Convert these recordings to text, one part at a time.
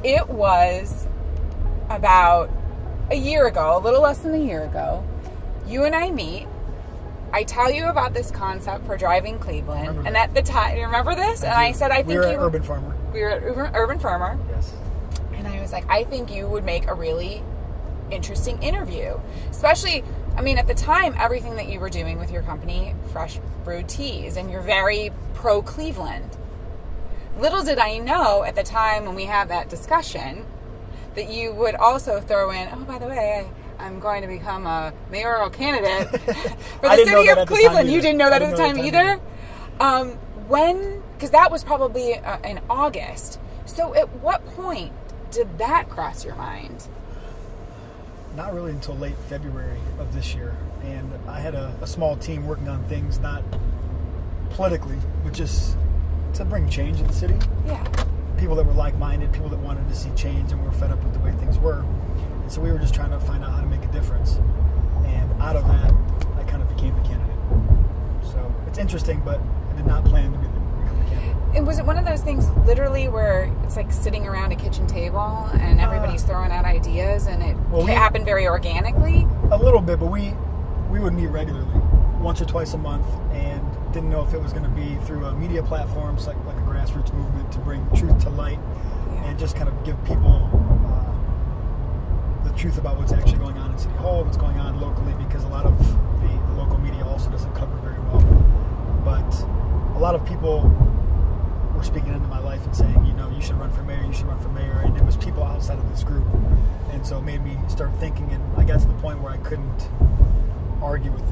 It was about a year ago, a little less than a year ago. You and I meet. I tell you about this concept for driving Cleveland, and at the time, you remember this? I said, I think we were at Urban Farmer. We were at Urban Farmer. Yes. And I was like, I think you would make a really interesting interview. Especially, I mean, at the time, everything that you were doing with your company, Fresh Brewed Tees, and you're very pro-Cleveland. Little did I know at the time when we had that discussion that you would also throw in, oh, by the way, I'm going to become a mayoral candidate for the city of Cleveland. You didn't know that at the time either? Because that was probably in August. So at what point did that cross your mind? Not really until late February of this year. And I had a small team working on things, not politically, but just to bring change in the city. Yeah. People that were like-minded, people that wanted to see change and were fed up with the way things were. And so we were just trying to find out how to make a difference. And out of that, I kind of became the candidate. So it's interesting, but I did not plan to become the candidate. And was it one of those things literally where it's like sitting around a kitchen table and everybody's throwing out ideas and it happened very organically? A little bit, but we would meet regularly, once or twice a month, and didn't know if it was going to be through a media platforms like a grassroots movement to bring truth to light and just kind of give people the truth about what's actually going on in City Hall, what's going on locally, because a lot of the local media also doesn't cover very well. But a lot of people were speaking into my life and saying, you should run for mayor, and it was people outside of this group. And so it made me start thinking, and I got to the point where I couldn't argue with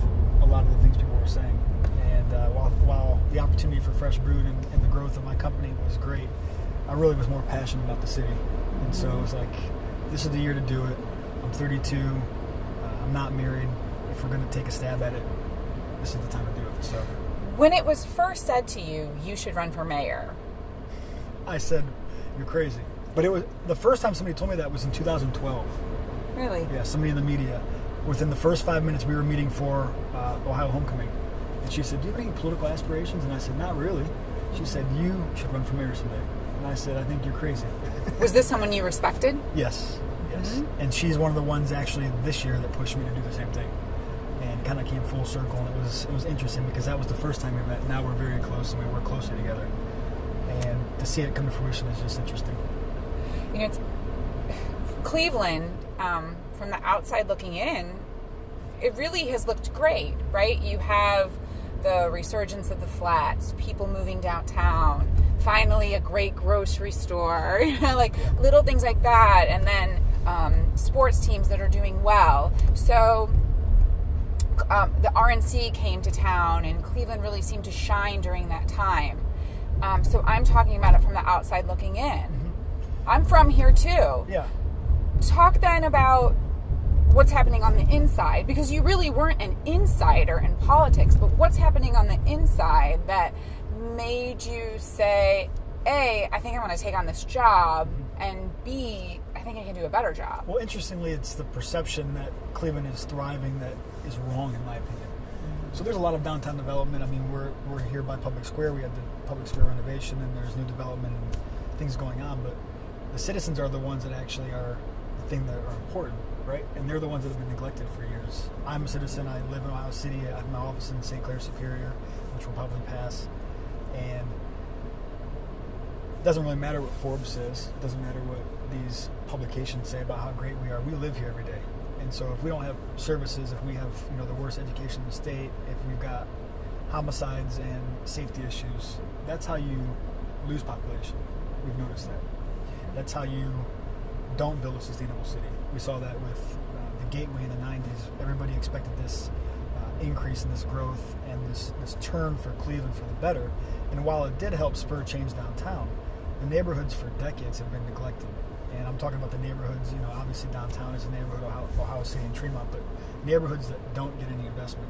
a lot of the things people were saying. And while the opportunity for Fresh Brewed and the growth of my company was great, I really was more passionate about the city. And so it was like, this is the year to do it. I'm 32. I'm not married. If we're going to take a stab at it, this is the time to do it. So, when it was first said to you, you should run for mayor, I said, you're crazy. But it was the first time somebody told me that was in 2012. Really? Yeah, somebody in the media. Within the first 5 minutes, we were meeting for Ohio Homecoming. And she said, do you have any political aspirations? And I said, not really. She said, you should run for mayor someday. And I said, I think you're crazy. Was this someone you respected? Yes. Mm-hmm. And she's one of the ones actually this year that pushed me to do the same thing. And kind of came full circle. And it was interesting because that was the first time we met. Now we're very close and we work closely together. And to see it come to fruition is just interesting. It's Cleveland, from the outside looking in, it really has looked great, right? You have the resurgence of the flats, people moving downtown, finally a great grocery store, like little things like that, and then sports teams that are doing well. So the RNC came to town, and Cleveland really seemed to shine during that time. So I'm talking about it from the outside looking in. Mm-hmm. I'm from here too. Yeah. Talk then about what's happening on the inside, because you really weren't an insider in politics, but what's happening on the inside that made you say, A, I think I want to take on this job, and B, I think I can do a better job? Well, interestingly, it's the perception that Cleveland is thriving that is wrong, in my opinion. So there's a lot of downtown development. I mean, we're here by Public Square. We had the Public Square renovation, and there's new development and things going on, but the citizens are the ones that actually are the thing that are important, right? And they're the ones that have been neglected for years. I'm a citizen. I live in Ohio City. I have my office in St. Clair Superior, which will probably pass. And it doesn't really matter what Forbes says. It doesn't matter what these publications say about how great we are. We live here every day. And so if we don't have services, if we have the worst education in the state, if we've got homicides and safety issues, that's how you lose population. We've noticed that. That's how you don't build a sustainable city. We saw that with the Gateway in the 90s. Everybody expected this increase in this growth and this turn for Cleveland for the better. And while it did help spur change downtown, the neighborhoods for decades have been neglected. And I'm talking about the neighborhoods, obviously downtown is a neighborhood, Ohio City and Tremont, but neighborhoods that don't get any investment,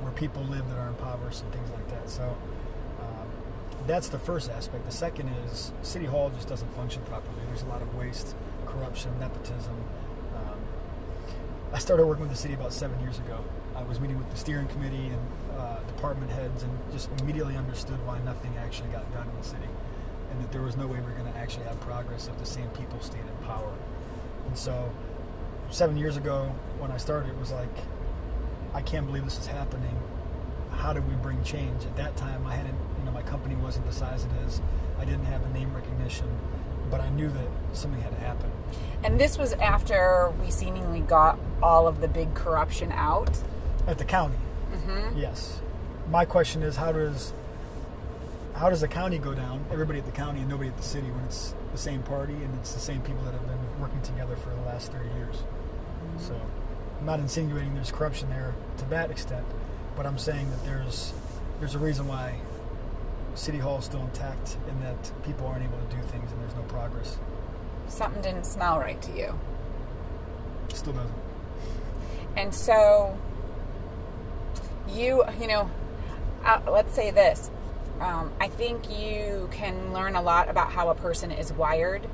where people live that are impoverished and things like that. So that's the first aspect. The second is City Hall just doesn't function properly. There's a lot of waste, corruption, nepotism. I started working with the city about 7 years ago. I was meeting with the steering committee and department heads and just immediately understood why nothing actually got done in the city. and that there was no way we were going to actually have progress if the same people stayed in power. And so 7 years ago when I started, it was like, I can't believe this is happening. How do we bring change? At that time, I hadn't, my company wasn't the size it is. I didn't have a name recognition, but I knew that something had to happen. And this was after we seemingly got all of the big corruption out? At the county, yes. My question is, how does the county go down, everybody at the county and nobody at the city, when it's the same party and it's the same people that have been working together for the last 30 years? So I'm not insinuating there's corruption there to that extent, but I'm saying that there's a reason why City Hall is still intact and that people aren't able to do things and there's no progress. Something didn't smell right to you. Still doesn't. And so let's say this. I think you can learn a lot about how a person is wired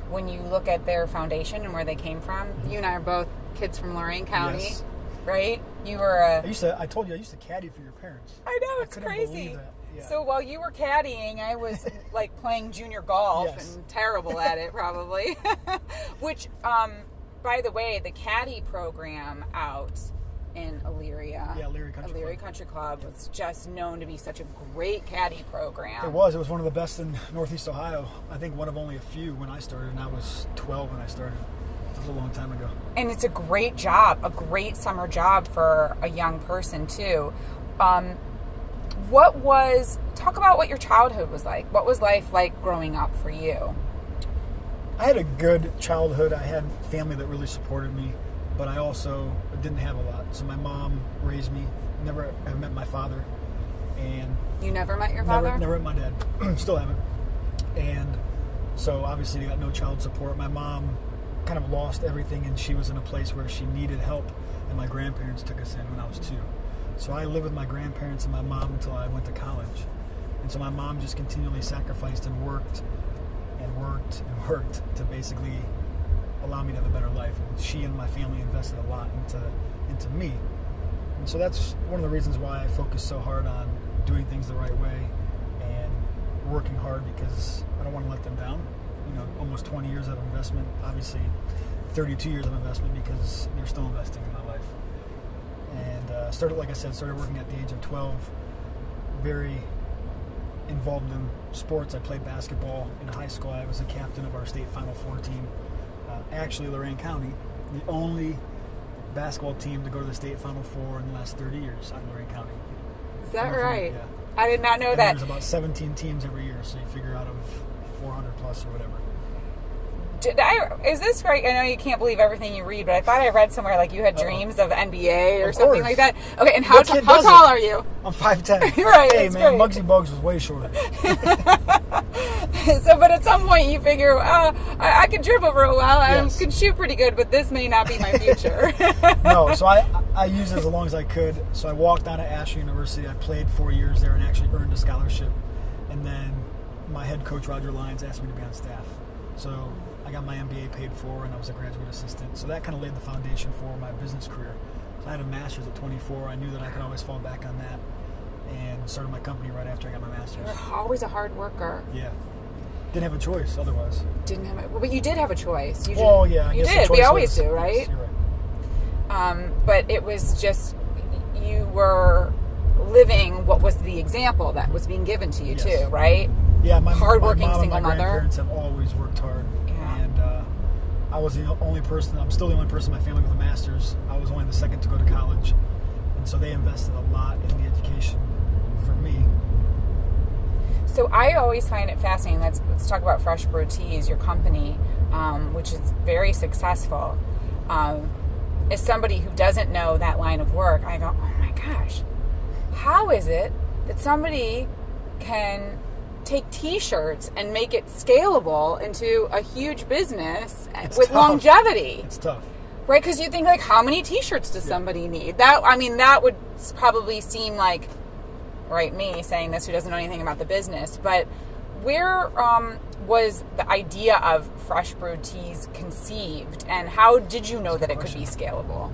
when you look at their foundation and where they came from. You and I are both kids from Lorain County, yes. Right? You were I told you I used to caddy for your parents. I know, it's couldn't crazy. believe that. Yeah. So while you were caddying, I was like playing junior golf Yes. and terrible at it probably. Which, by the way, the caddy program out in Elyria, Elyria Country Club was just known to be such a great caddy program. It was one of the best in Northeast Ohio. I think one of only a few when I started, and I was 12 when I started. It was a long time ago. And it's a great job, a great summer job for a young person too. Talk about what your childhood was like. What was life like growing up for you? I had a good childhood. I had family that really supported me, but I also didn't have a lot. So my mom raised me. Never have met my father. And you never met your father? Never met my dad. Still haven't. And so obviously I got no child support. My mom kind of lost everything, and she was in a place where she needed help, and my grandparents took us in when I was 2. So I lived with my grandparents and my mom until I went to college. And so my mom just continually sacrificed and worked and worked and worked to basically allow me to have a better life. And she and my family invested a lot into me. And so that's one of the reasons why I focus so hard on doing things the right way and working hard, because I don't want to let them down. Almost 20 years of investment, obviously 32 years of investment, because they're still investing in my life. And started working at the age of 12, very involved in sports. I played basketball in high school. I was a captain of our state Final Four team. Actually, Lorain County, the only basketball team to go to the state Final Four in the last 30 years out of Lorain County. Is that right? Yeah. I did not know and that. There's about 17 teams every year, so you figure out of 400 plus or whatever. Is this right? I know you can't believe everything you read, but I thought I read somewhere like you had dreams of NBA or Of something course. like that. Okay, and how tall doesn't? are you? I'm 5'10". Right, Hey, that's man, great. Muggsy Bogues was way shorter. But at some point you figure, I could dribble real well. Yes. I can shoot pretty good, but this may not be my future. No, so I used it as long as I could. So I walked down to Asher University. I played 4 years there and actually earned a scholarship. And then my head coach, Roger Lyons, asked me to be on staff. So I got my MBA paid for, and I was a graduate assistant. So that kind of laid the foundation for my business career. So I had a master's at 24. I knew that I could always fall back on that, and started my company right after I got my master's. You're always a hard worker. Yeah. Didn't have a choice otherwise. But you did have a choice. Yeah. I You guess did. the We choice always was- do, right? Yes, you're right. But it was just, you were living what was the example that was being given to you Yes. too, right? Yeah, my Hardworking mom single and my mother. grandparents have always worked hard. Yeah. And I was the only person, I'm still the only person in my family with a master's. I was only the second to go to college. And so they invested a lot in the education for me. So I always find it fascinating. Let's talk about Fresh Brewed Tees, your company, which is very successful. As somebody who doesn't know that line of work, I go, oh my gosh, how is it that somebody can take T-shirts and make it scalable into a huge business with tough. longevity? It's tough. Right, because you think, like, how many T-shirts does somebody need? That would probably seem like, right, me saying this who doesn't know anything about the business, but where was the idea of Fresh Brewed Tees conceived, and how did you know that it could be scalable?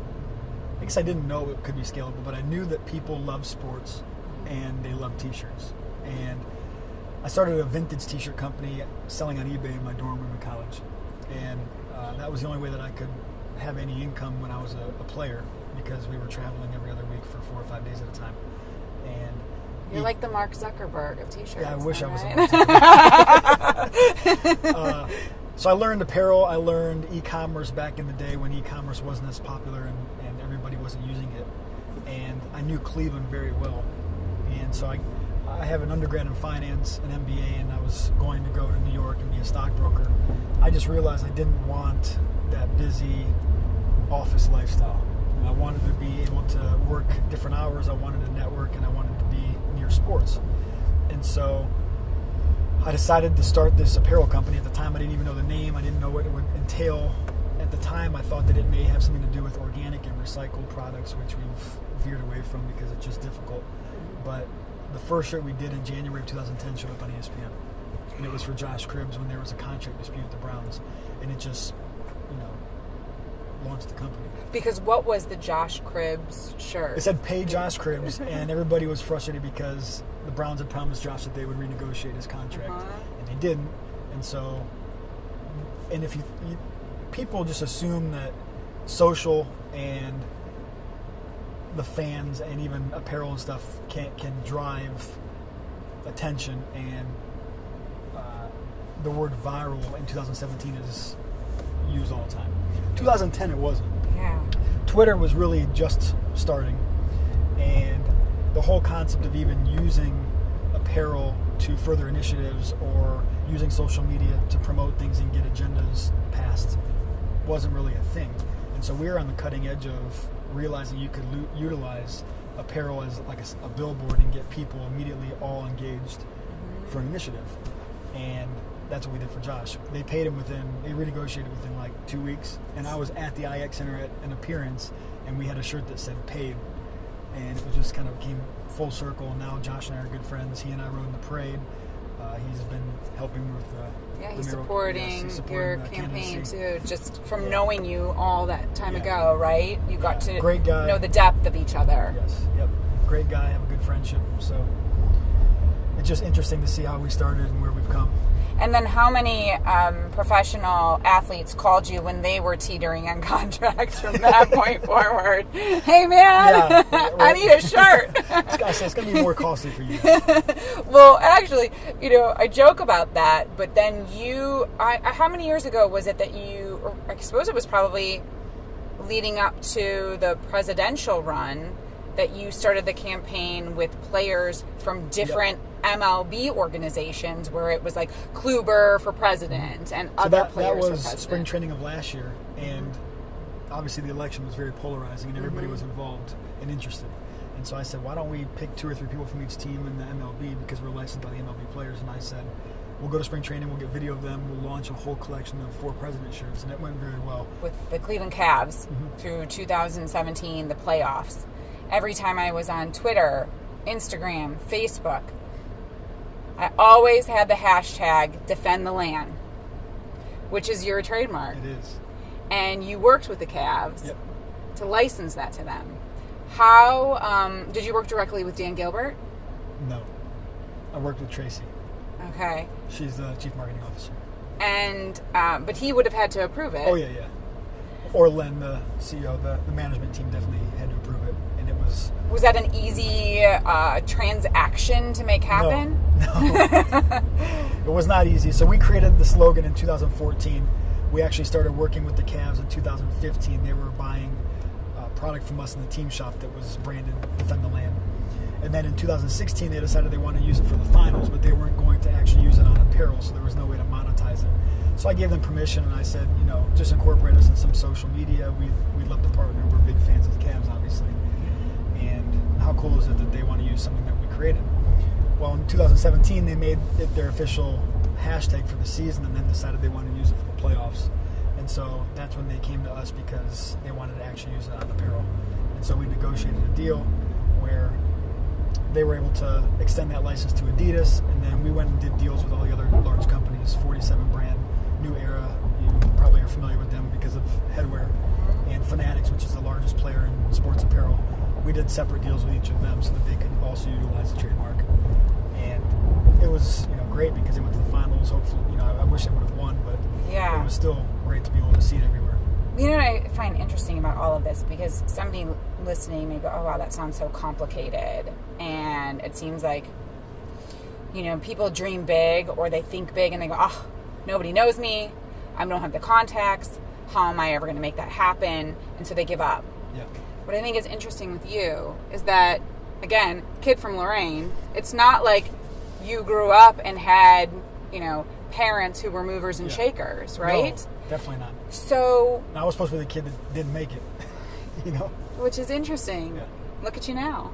I guess I didn't know it could be scalable, but I knew that people love sports and they love T-shirts. And I started a vintage T-shirt company selling on eBay in my dorm room in college, and that was the only way that I could have any income when I was a player, because we were traveling every other week for 4 or 5 days at a time. And you're like the Mark Zuckerberg of T-shirts. Yeah, I wish I was. Right? So I learned apparel. I learned e-commerce back in the day when e-commerce wasn't as popular and everybody wasn't using it. And I knew Cleveland very well. And so I have an undergrad in finance, an MBA, and I was going to go to New York and be a stockbroker. I just realized I didn't want that busy office lifestyle. I wanted to be able to work different hours. I wanted to network, and I wanted to be near sports. And so I decided to start this apparel company. At the time, I didn't even know the name. I didn't know what it would entail. At the time, I thought that it may have something to do with organic and recycled products, which we've veered away from because it's just difficult. But the first shirt we did in January of 2010 showed up on ESPN. And it was for Josh Cribbs when there was a contract dispute with the Browns. And it just, launched the company. Because what was the Josh Cribbs shirt? It said "Pay Josh Cribbs," and everybody was frustrated because the Browns had promised Josh that they would renegotiate his contract, and they didn't. And so, and if you people just assume that social and the fans and even apparel and stuff can drive attention, and the word viral in 2017 is used all the time. 2010 it wasn't. Yeah. Twitter was really just starting, and the whole concept of even using apparel to further initiatives or using social media to promote things and get agendas passed wasn't really a thing. And so we were on the cutting edge of realizing you could utilize apparel as like a billboard and get people immediately all engaged for an initiative. And that's what we did for Josh. They paid him they renegotiated within like 2 weeks, and I was at the IX Center at an appearance, and we had a shirt that said "Paid," and it was just kind of came full circle. Now Josh and I are good friends. He and I rode in the parade. He's been helping with he's Mayoral, supporting your the campaign candidacy. too, just from knowing you all that time ago, right? You got to Great guy. know the depth of each other. Yes, yep. Great guy, have a good friendship. So it's just interesting to see how we started and where we've come. And then how many professional athletes called you when they were teetering on contracts from that point forward? Hey, man, I need a shirt. It's going to be more costly for you. Well, actually, I joke about that, but then how many years ago was it that I suppose it was probably leading up to the presidential run, that you started the campaign with players from different MLB organizations, where it was like Kluber for president and other players for president. That was spring training of last year, and obviously the election was very polarizing, and everybody was involved and interested. And so I said, why don't we pick 2 or 3 people from each team in the MLB, because we're licensed by the MLB players. And I said, we'll go to spring training, we'll get video of them, we'll launch a whole collection of 4 president shirts, and it went very well. With the Cleveland Cavs through 2017, the playoffs. Every time I was on Twitter, Instagram, Facebook, I always had the hashtag Defend the Land, which is your trademark. It is. And you worked with the Cavs to license that to them. How did you work directly with Dan Gilbert? No. I worked with Tracy. Okay. She's the chief marketing officer. And but he would have had to approve it. Oh, yeah. Or Len, the CEO, the management team definitely had to approve it. And it was... Was that an easy transaction to make happen? No. It was not easy. So we created the slogan in 2014. We actually started working with the Cavs in 2015. They were buying product from us in the team shop that was branded Defend the Land. And then in 2016, they decided they wanted to use it for the finals, but they weren't going to actually use it on apparel, so there was no way to monetize it. So I gave them permission, and I said, just incorporate us in some social media. We'd love to partner. We're big fans of the Cavs, obviously. And how cool is it that they want to use something that we created? Well, in 2017, they made it their official hashtag for the season, and then decided they wanted to use it for the playoffs. And so that's when they came to us, because they wanted to actually use it on apparel. And so we negotiated a deal where they were able to extend that license to Adidas, and then we went and did deals with all the other large companies. 47 brand, New Era, you probably are familiar with them because of headwear, and Fanatics, which is the largest player in sports apparel. We did separate deals with each of them so that they could also utilize the trademark, and it was great because they went to the finals. Hopefully, I wish they would have won, but Yeah. it was still great to be able to see it everywhere. You know what I find interesting about all of this, because somebody listening may go, oh, wow, that sounds so complicated. And it seems like, people dream big or they think big and they go, oh, nobody knows me. I don't have the contacts. How am I ever going to make that happen? And so they give up. Yeah. What I think is interesting with you is that, again, kid from Lorraine, it's not like you grew up and had, parents who were movers and shakers, right? No, definitely not. So... I was supposed to be the kid that didn't make it, Which is interesting. Yeah. Look at you now.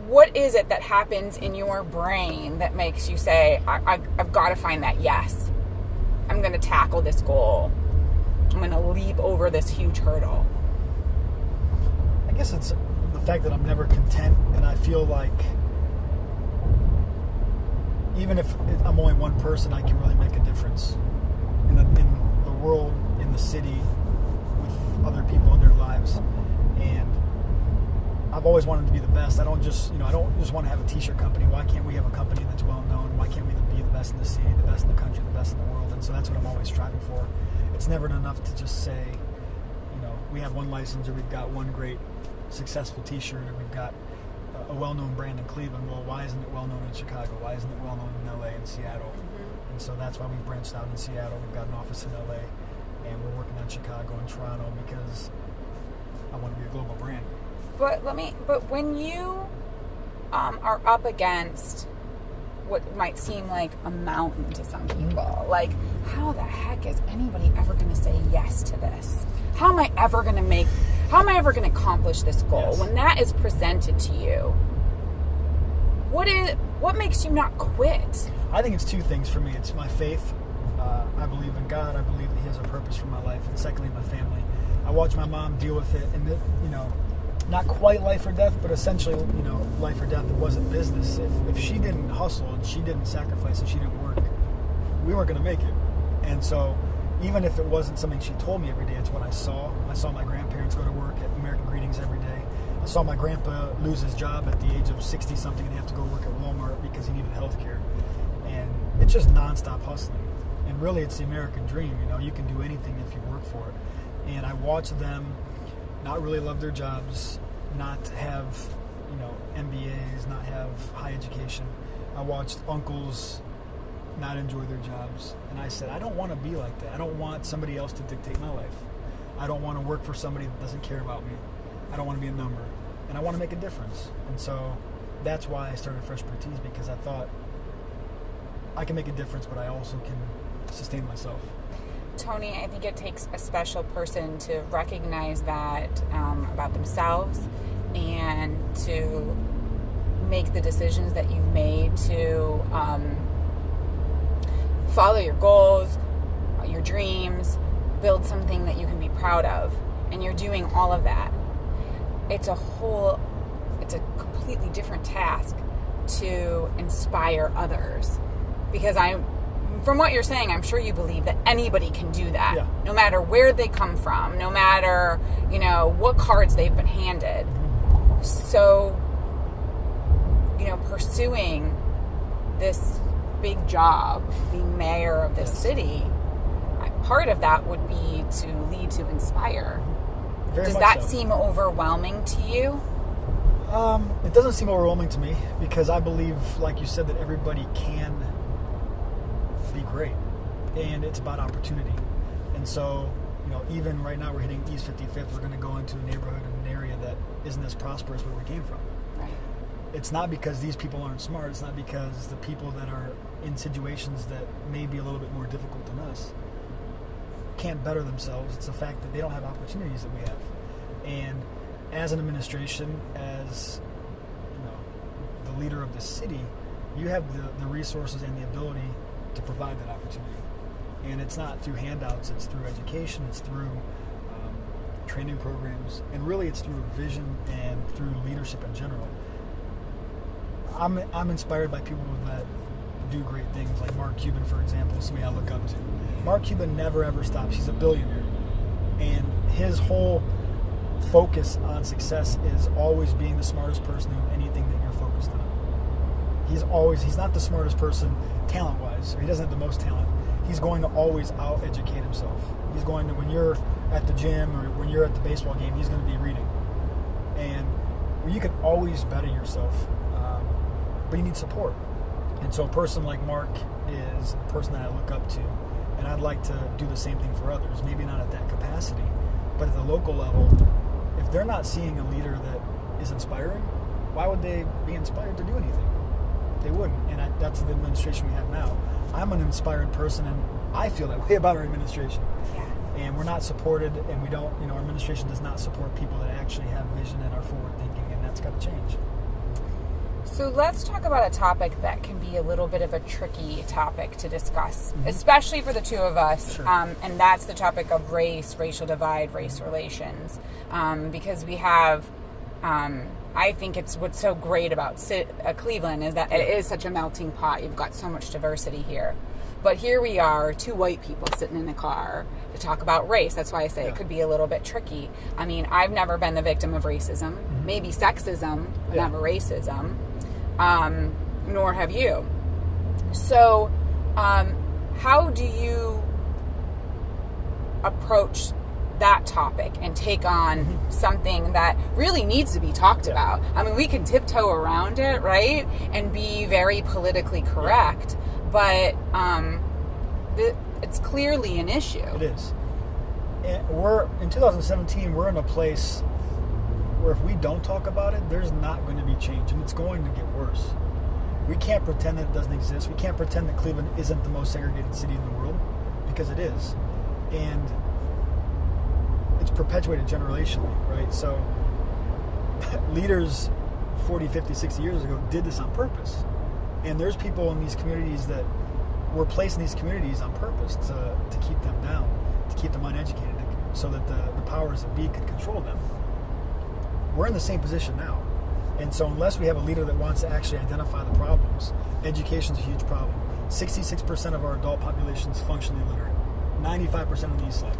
What is it that happens in your brain that makes you say, I've got to find that yes. I'm going to tackle this goal. I'm going to leap over this huge hurdle. I guess it's the fact that I'm never content, and I feel like even if I'm only one person, I can really make a difference in the world, in the city, with other people in their lives. And I've always wanted to be the best. I don't just want to have a t-shirt company. Why can't we have a company that's well known? Why can't we be the best in the city, the best in the country, the best in the world? And so that's what I'm always striving for. It's never enough to just say, we have one license, or we've got one great successful t-shirt, or we've got a well-known brand in Cleveland. Well, why isn't it well-known in Chicago? Why isn't it well-known in LA and Seattle? Mm-hmm. And so that's why we've branched out in Seattle. We've got an office in LA, and we're working on Chicago and Toronto because I want to be a global brand. But when you are up against what might seem like a mountain to some people, like, how the heck is anybody ever going to say yes to this? How am I ever going to accomplish this goal? Yes. When that is presented to you, what makes you not quit? I think it's two things for me. It's my faith. I believe in God. I believe that He has a purpose for my life. And secondly, my family. I watch my mom deal with it, and not quite life or death, but essentially, life or death. It wasn't business. If she didn't hustle and she didn't sacrifice and she didn't work, we weren't going to make it. And so, even if it wasn't something she told me every day, it's what I saw. I saw my grandparents go to work at American Greetings every day. I saw my grandpa lose his job at the age of 60-something and have to go work at Walmart because he needed health care. And it's just nonstop hustling. And really, it's the American dream. You can do anything if you work for it. And I watched them not really love their jobs, not have, MBAs, not have high education. I watched uncles not enjoy their jobs. And I said, I don't want to be like that. I don't want somebody else to dictate my life. I don't want to work for somebody that doesn't care about me. I don't want to be a number. And I want to make a difference. And so that's why I started Fresh Brewed Tees, because I thought I can make a difference, but I also can sustain myself. Tony, I think it takes a special person to recognize that about themselves and to make the decisions that you've made to follow your goals, your dreams, build something that you can be proud of. And you're doing all of that. It's a completely different task to inspire others. Because from what you're saying, I'm sure you believe that anybody can do that. Yeah. No matter where they come from, no matter, what cards they've been handed. So, pursuing this big job, being mayor of this city, part of that would be to lead to inspire. Very Does much that so. seem overwhelming to you? It doesn't seem overwhelming to me, because I believe, like you said, that everybody can be great, and it's about opportunity. And so, even right now we're hitting East 55th. We're going to go into a neighborhood and an area that isn't as prosperous where we came from. Right. It's not because these people aren't smart. It's not because the people that are in situations that may be a little bit more difficult than us can't better themselves. It's the fact that they don't have opportunities that we have. And as an administration, as the leader of the city, you have the resources and the ability to provide that opportunity. And it's not through handouts, it's through education, it's through training programs, and really it's through vision and through leadership in general. I'm inspired by people that do great things, like Mark Cuban, for example, somebody I look up to. Mark Cuban never ever stops. He's a billionaire. And his whole focus on success is always being the smartest person in anything that you're focused on. he's not the smartest person talent-wise, or he doesn't have the most talent. He's going to always out-educate himself. He's going to, when you're at the gym or when you're at the baseball game, he's going to be reading. And you can always better yourself, but you need support. And so a person like Mark is a person that I look up to, and I'd like to do the same thing for others. Maybe not at that capacity, but at the local level, if they're not seeing a leader that is inspiring, why would they be inspired to do anything? They wouldn't. And that's the administration we have now. I'm an inspired person, and I feel that way about our administration. Yeah. And we're not supported, and we don't, our administration does not support people that actually have vision and are forward thinking, and that's got to change. So let's talk about a topic that can be a little bit of a tricky topic to discuss, especially for the two of us, Sure. And that's the topic of race, racial divide, race relations, because we have, I think it's what's so great about Cleveland is that it is such a melting pot. You've got so much diversity here. But here we are, two white people sitting in a car to talk about race. That's why I say it could be a little bit tricky. I mean, I've never been the victim of racism, maybe sexism, but never racism. Nor have you. So, how do you approach that topic and take on something that really needs to be talked about? I mean, we can tiptoe around it, right? And be very politically correct, but it's clearly an issue. It is. And in 2017, we're in a place where if we don't talk about it, there's not going to be change, and it's going to get worse. We can't pretend that it doesn't exist. We can't pretend that Cleveland isn't the most segregated city in the world, because it is. And it's perpetuated generationally, right? So leaders 40, 50, 60 years ago did this on purpose. And there's people in these communities that were placed in these communities on purpose to keep them down, to keep them uneducated, so that the powers that be could control them. We're in the same position now. And so unless we have a leader that wants to actually identify the problems, education's a huge problem. 66% of our adult population is functionally illiterate. 95% on the east side.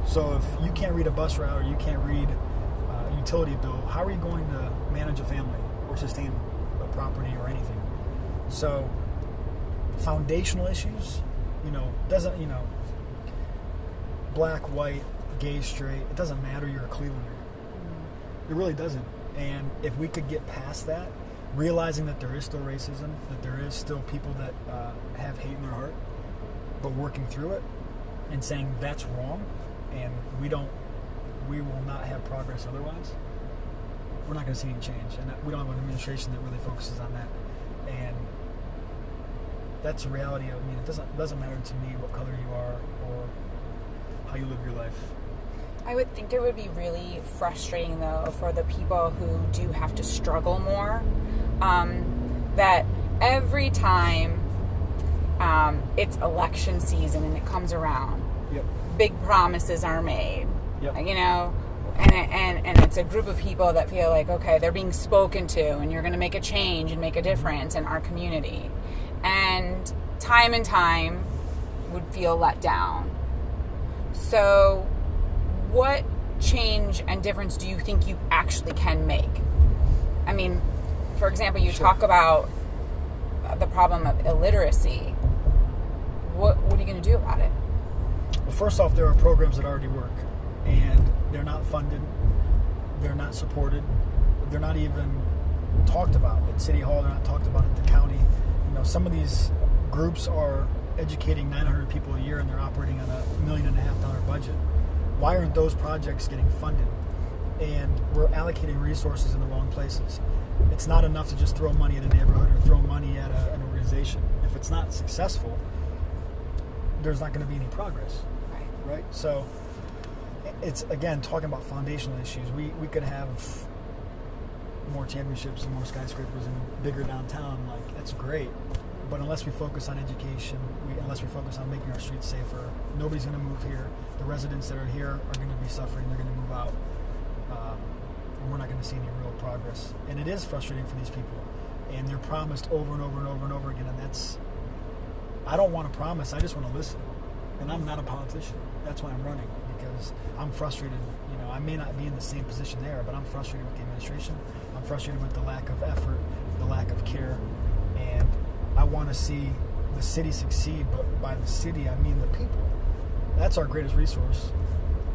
So if you can't read a bus route or you can't read a utility bill, how are you going to manage a family or sustain a property or anything? So foundational issues, doesn't, black, white, gay, straight, it doesn't matter, you're a Clevelander. It really doesn't. And if we could get past that, realizing that there is still racism, that there is still people that have hate in their heart, but working through it and saying that's wrong, and we will not have progress otherwise, we're not going to see any change. And we don't have an administration that really focuses on that. And that's the reality of, it doesn't matter to me what color you are or how you live your life. I would think it would be really frustrating, though, for the people who do have to struggle more, that every time it's election season and it comes around, big promises are made, and it's a group of people that feel like, okay, they're being spoken to and you're going to make a change and make a difference in our community. And time would feel let down. So what change and difference do you think you actually can make? I mean, for example, you talk about the problem of illiteracy. What are you going to do about it? Well, first off, there are programs that already work, and they're not funded, they're not supported, they're not even talked about at City Hall, they're not talked about at the county. Some of these groups are educating 900 people a year, and they're operating on $1.5 million budget. Why aren't those projects getting funded? And we're allocating resources in the wrong places. It's not enough to just throw money at a neighborhood or throw money at an organization. If it's not successful, there's not going to be any progress, right? So it's, again, talking about foundational issues. We could have more championships and more skyscrapers and bigger downtown. Like, that's great. But unless we focus on education, unless we focus on making our streets safer, nobody's going to move here. The residents that are here are going to be suffering. They're going to move out. And we're not going to see any real progress. And it is frustrating for these people. And they're promised over and over and over and over again. And I don't want to promise. I just want to listen. And I'm not a politician. That's why I'm running, because I'm frustrated. I may not be in the same position there, but I'm frustrated with the administration. I'm frustrated with the lack of effort, the lack of care. And I want to see the city succeed, but by the city, I mean the people. That's our greatest resource.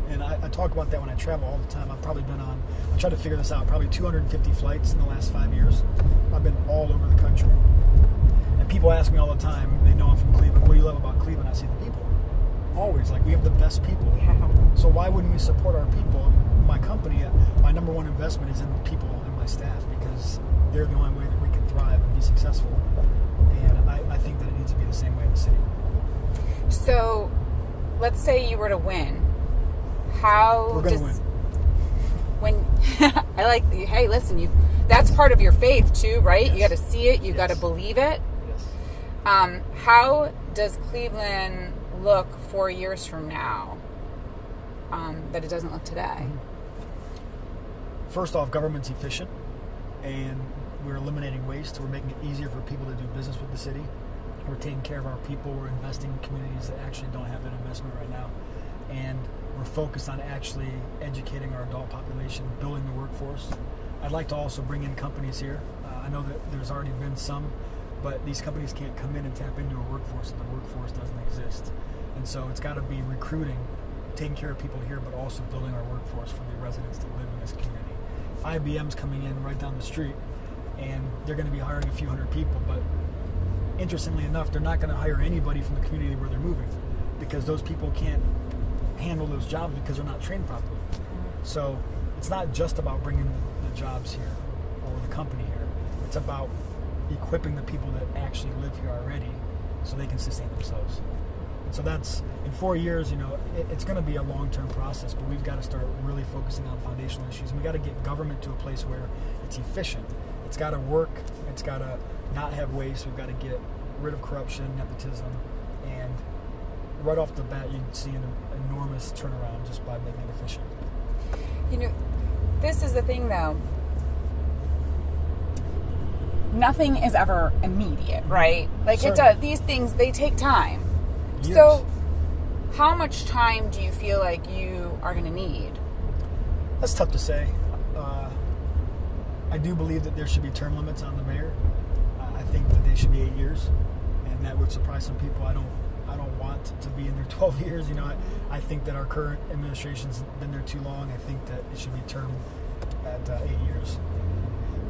And I talk about that when I travel all the time. I've probably been on, I'm trying to figure this out, probably 250 flights in the last 5 years. I've been all over the country. And people ask me all the time, they know I'm from Cleveland, what do you love about Cleveland? I say the people. Always. Like, we have the best people. Yeah. So why wouldn't we support our people? My company, my number one investment is in the people and my staff, because they're the only way that we can thrive and be successful. And I think that it needs to be the same way in the city. So, let's say you were to win. How We're going to win. When I like, hey, listen, that's part of your faith too, right? Yes. You got to see it, you got to Yes. believe it. Yes. How does Cleveland look 4 years from now that it doesn't look today? First off, government's efficient, and we're eliminating waste. We're making it easier for people to do business with the city. We're taking care of our people. We're investing in communities that actually don't have that investment right now. And we're focused on actually educating our adult population, building the workforce. I'd like to also bring in companies here. I know that there's already been some, but these companies can't come in and tap into a workforce if the workforce doesn't exist. And so it's got to be recruiting, taking care of people here, but also building our workforce for the residents that live in this community. IBM's coming in right down the street, and they're going to be hiring a few hundred people, but interestingly enough, they're not going to hire anybody from the community where they're moving, because those people can't handle those jobs because they're not trained properly. So it's not just about bringing the jobs here or the company here. It's about equipping the people that actually live here already so they can sustain themselves. And so that's, in 4 years, it's going to be a long-term process, but we've got to start really focusing on foundational issues. And we've got to get government to a place where it's efficient. It's got to work. It's got to not have waste. We've got to get rid of corruption, nepotism, and right off the bat, you can see an enormous turnaround just by making it efficient. This is the thing, though. Nothing is ever immediate, right? Like, these things, they take time. Years. So, how much time do you feel like you are going to need? That's tough to say. I do believe that there should be term limits on the mayor. I think that they should be 8 years, and that would surprise some people. I don't want to be in there 12 years. I think that our current administration's been there too long. I think that it should be termed at 8 years.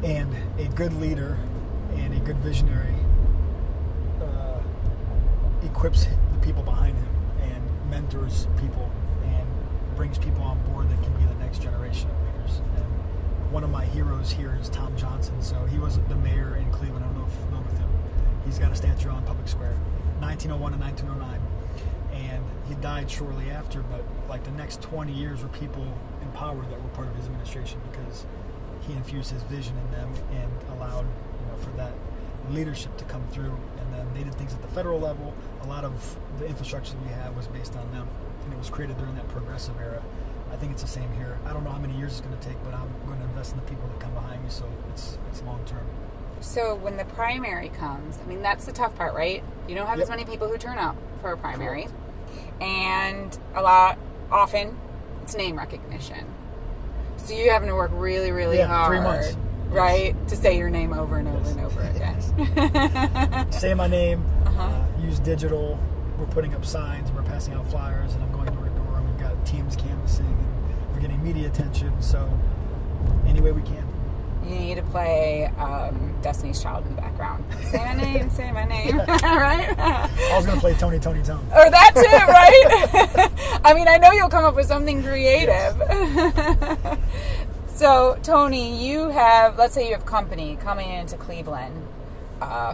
And a good leader and a good visionary equips the people behind him and mentors people and brings people on board that can be the next generation of leaders. And one of my heroes here is Tom Johnson. So he was the mayor in Cleveland. I don't know if you're familiar with him. He's got a statue on Public Square, 1901 to 1909. And he died shortly after, but like the next 20 years were people empowered that were part of his administration because he infused his vision in them and allowed for that leadership to come through. And then they did things at the federal level. A lot of the infrastructure that we have was based on them, and it was created during that progressive era. I think it's the same here. I don't know how many years it's going to take, but I'm going to invest in the people that come behind me, so it's long term. So when the primary comes, I mean, that's the tough part, right? You don't have as many people who turn up for a primary. Correct. And often, it's name recognition. So you're having to work really, really hard. 3 months. Right? Yes. To say your name over and over and over again. Say my name, use digital. We're putting up signs, and we're passing out flyers, and I'm going door to door, and we've got teams canvassing, and we're getting media attention, so any way we can. You need to play Destiny's Child in the background. Say my name, say my name. Right? I was going to play Tony Tone. Or that too, right? I mean, I know you'll come up with something creative. Yes. So, Tony, let's say you have company coming into Cleveland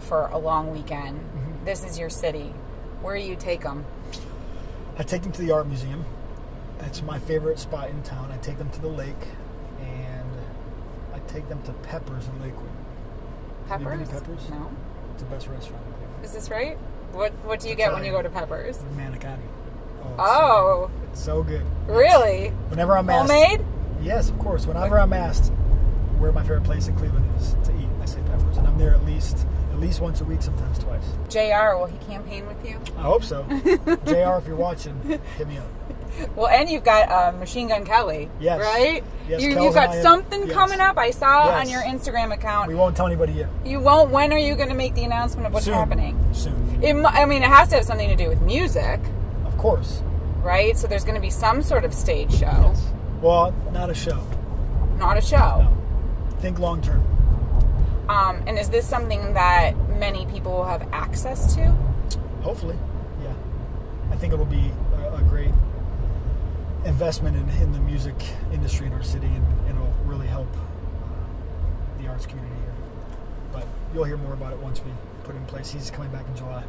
for a long weekend. Mm-hmm. This is your city. Where do you take them? I take them to the art museum. That's my favorite spot in town. I take them to the lake, and I take them to Peppers in Lakewood. Peppers? Have you been to Peppers? No. It's the best restaurant in Cleveland. Is this right? What do you get when you go to Peppers? Manicotti. Oh. It's so good. Really? Whenever I'm asked. Homemade? Yes, of course. Whenever I'm asked where my favorite place in Cleveland is to eat, I say Peppers. And I'm there at least once a week, sometimes twice. JR, will he campaign with you? I hope so. JR, if you're watching, hit me up. Well, and you've got Machine Gun Kelly, Yes. right? Yes, You've Kel's got and I something yes. coming up. I saw Yes. on your Instagram account. We won't tell anybody yet. You won't. When are you going to make the announcement of what's Soon. happening? Soon. It has to have something to do with music, Of course. right? So there's going to be some sort of stage show, Yes. Well, not a show. not a show. No. Think long term. And is this something that many people will have access to? Hopefully. Yeah. I think it'll be a great investment in the music industry in our city, and it'll really help the arts community here. But you'll hear more about it once we put it in place. He's coming back in July.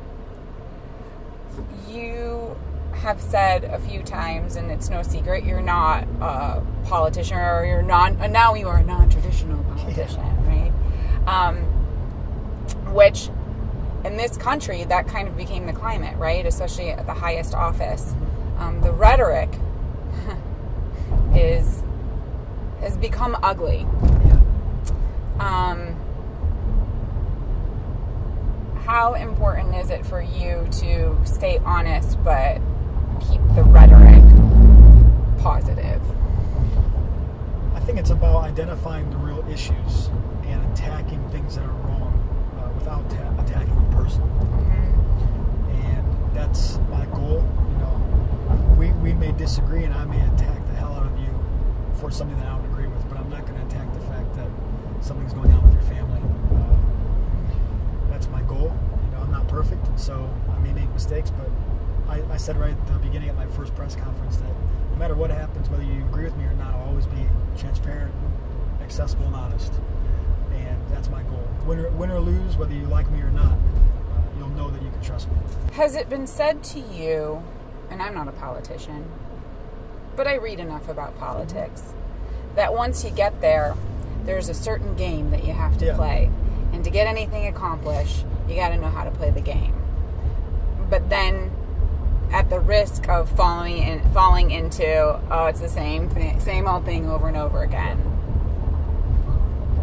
You have said a few times, and it's no secret, you're not a politician, or you're not. Now you are a non-traditional politician, right? Which, in this country, that kind of became the climate, right? Especially at the highest office, the rhetoric has become ugly. How important is it for you to stay honest but keep the rhetoric positive? I think it's about identifying the real issues and attacking things that are wrong without attacking a person. And that's my goal. You know, we may disagree, and I may attack the hell out of you for something that I don't agree with, but I'm not going to attack the fact that something's going on with your family. That's my goal. You know, I'm not perfect, and so I may make mistakes, but I said right at the beginning of my first press conference that no matter what happens, whether you agree with me or not, I'll always be transparent, accessible, and honest. And that's my goal. Win or lose, whether you like me or not, you'll know that you can trust me. Has it been said to you, and I'm not a politician, but I read enough about politics, that once you get there, there's a certain game that you have to play. And to get anything accomplished, you got to know how to play the game. But then, at the risk of falling into, oh, it's the same thing, same old thing over and over again.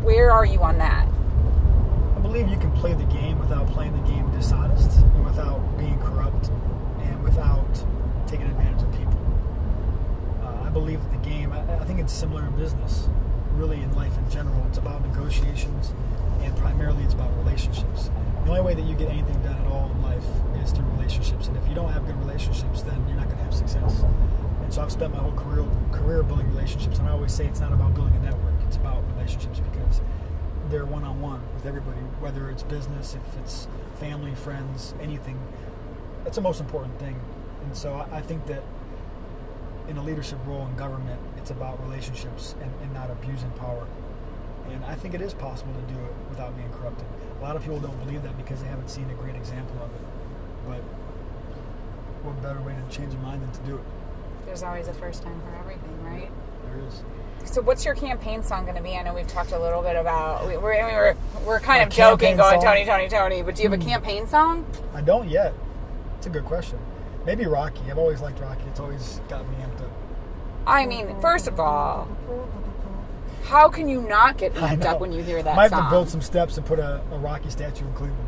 Where are you on that? I believe you can play the game without playing the game dishonest, and without being corrupt, and without taking advantage of people. I believe that the game, I think it's similar in business, really in life in general. It's about negotiations, and primarily it's about relationships. The only way that you get anything done at all in life is through relationships, and if you don't have good relationships, then you're not going to have success. And so I've spent my whole career building relationships, and I always say it's not about building a network, it's about relationships, because they're one-on-one with everybody, whether it's business, if it's family, friends, anything. That's the most important thing. And so I think that in a leadership role in government, it's about relationships and not abusing power. And I think it is possible to do it without being corrupted. A lot of people don't believe that because they haven't seen a great example of it. But what better way to change your mind than to do it? There's always a first time for everything, right? There is. So what's your campaign song going to be? I know we've talked a little bit about, we're kind My of joking, campaign going song? Tony, but do you have a campaign song? I don't yet. It's a good question. Maybe Rocky. I've always liked Rocky. It's always got me amped up. I mean, first of all, how can you not get amped up when you hear that Might song? have to build some steps and put a Rocky statue in Cleveland.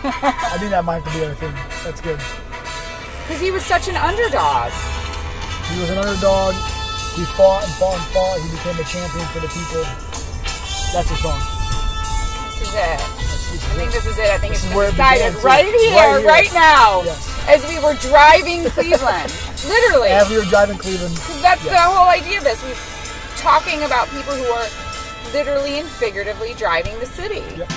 I think that might have to be our thing. That's good. Because he was such an underdog. He was an underdog. He fought and fought and fought. He became a champion for the people. That's a song. This is it. I think this is it. I think it's where it decided began, right here, right now, Yes. as we were driving Cleveland. Literally. As we were driving Cleveland. Because that's the whole idea of this. We're talking about people who are literally and figuratively driving the city. Yep.